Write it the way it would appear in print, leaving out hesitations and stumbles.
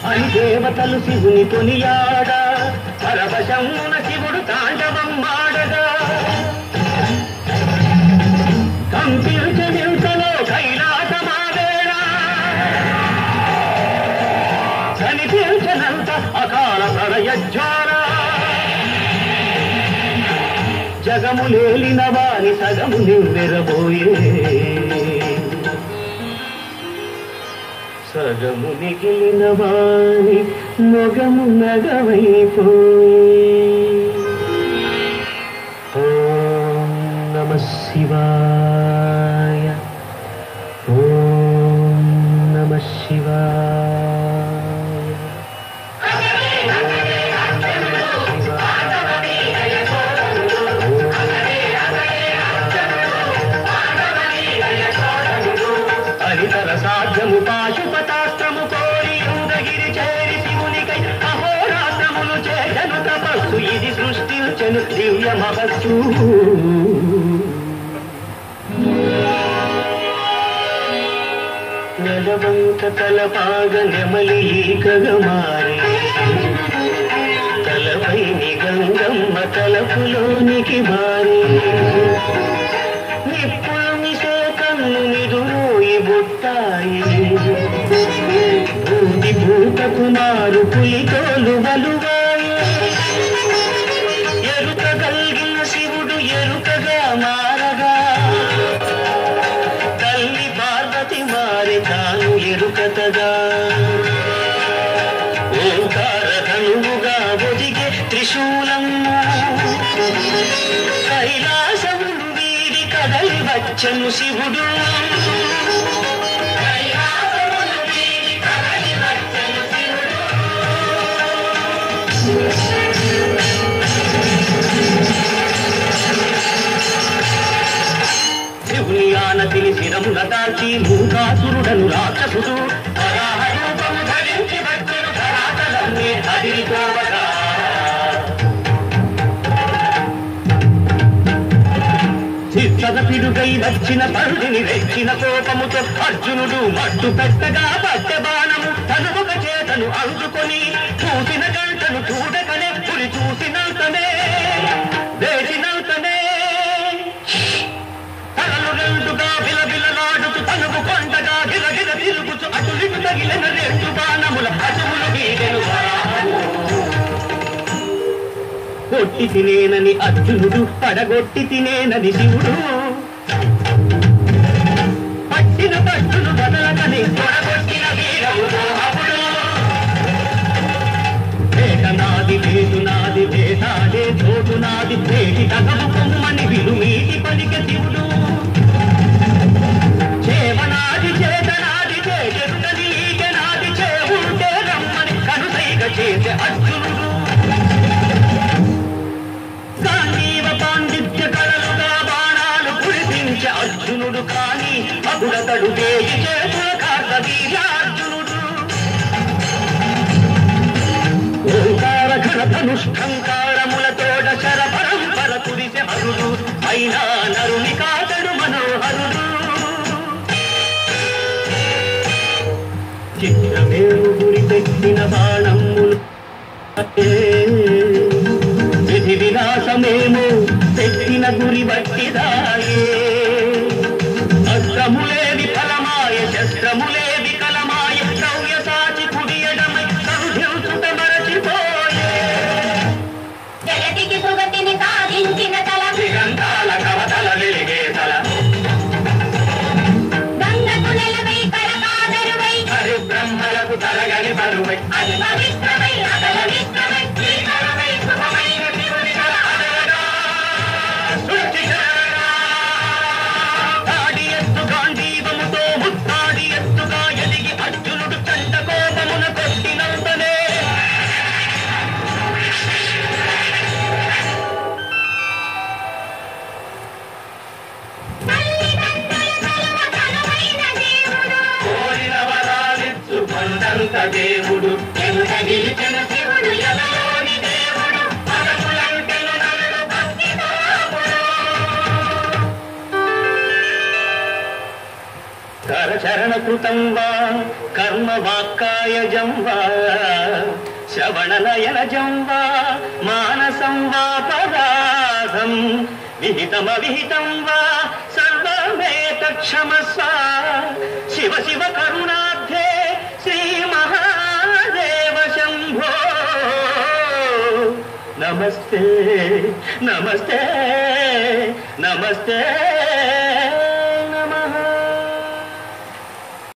అని దేవతలు శివుని కొనియాడ పరవశమున శివుడు తాండవం మాడగా కంపించలో కైలాసమావేడా కనిపించనంత అకాల ప్రళయజ్వాల జగము లేలిన వారి సగము నివ్వెరబోయే సగము మిగిలిన వారి మొగము నగవైపోయే. ఓం నమః శివాయ. ఓం నమః శివాయ. హరితర సాధ్యము పాశుపతాస్త్రము కోరి యుందగిరి చేరి శివునికై అహోరాత్రములు చేదను తపస్సు ఇది సృష్టించెను దివ్య మహస్సు. నెలవంక తలపాగ నెమలి ఈకగా మారి తలపై గంగమ్మ తలపులోనికి మారి నిప్పులు మిసే కన్ను నిదురోయి బుట్టాయి భూతి భూత కుమారు పులితోలు వలువాయి. ఎరుక కలిగిన శివుడు ఎరుకగా మారగా తల్లి పార్వతి మారి తాను ఎరుకతగా ఓంకార కనువుగా ఒదిగే త్రిశూలము కైలాసమును వీడి కదలి వచ్చను శివుడు. శివుని ఆనతిని శిరమున దాల్చి మూకాసురుడను రాక్షసుడు వరాహ రూపము ధరించి వచ్చెను ధరాతలన్నీ అదిరిపోవగా. చిత్తదపిడుగై వచ్చిన పరుడిని రెచ్చిన కోపముతో అర్జునుడు మట్టు పెట్టగా పట్టె బాణము తనుక చేతను అందుకొని చూసిన గంటను చూడకనే పులి చూసినంతనే వేసినంతనే తలలు రెండుగా బిలబిలలాడుతూ తనుకు కొండగా గిరగిర తిరుగుతూ అటులిటు తగిలిన రెండు బాణముల అటుములు గీడెను. కొట్టి తినేనని అర్జునుడు పడగొట్టి తినేనని శివుడు పట్టిన పట్టును బదలకని తొడగొట్టిన వీరవు అప్పుడు వేట నాది వేటు నాది వేటాడే చోటు నాది వేటి తగవు కొమ్మని విలుమీటి పలికె శివుడు చేవనాది చేతనాది చేరుగని ఈగనాది చేవుంటే రమ్మని కనుసైగ చేసే అర్జునుడు. గాంధీవ పాండిత్య కళలుగా బాణాలు కురిపించే అర్జునుడు కాని అగుడతడు దేవి చేతుల కార్తవీర్యార్జునుడు. ఓంకార ఘనధనుష్ఠంకారములతోడ శర పరంపర కురిసే హరుడు అయినా నరుని కాదడు మనోహరుడు. చిత్రమేవు గురి పెట్టిన బాణములు విధి విలాసమేమో పెట్టిన గురి బట్టిదాయే. అస్త్రములేవి ఫలమాయ శస్త్రములేవి కలమాయ ద్రవ్య సాచి కుడియడమై సంధించుట మరచిపోయే. జగతికి సుగతిని సాధించిన తల దిగంతాల కవతల వెలిగే తల గంగకు నెలవై కరకాదరువై హరి బ్రహ్మలకు తరగని బరువై అది పవిత్రమై అగల విశ్వమై శ్రీకరమై శుభమైన శివుని తల అదరగా తాడి ఎత్తు గాంధీవముతో ముత్తాడి ఎత్తుగా ఎదిగి అర్జునుడు చండ కోపమున కొట్టినంతనే కోరిన వరాలిచ్చు కొండంత దేవుడు ఎంత నిలిచిన శివుడు ఎవరోని దేవుడు పదములంటెను నరుడు భక్తితో కరచరణకృతం వా కర్మ వాక్కాయజం వా శ్రవణనయనజం వా మానసం వా పరాధం విహితమవిహితం వా సర్వమేతక్షమస్వ శివ శివ కరుణాబ్ధే శ్రీ మహాదేవ శంభో నమస్తే నమస్తే నమస్తే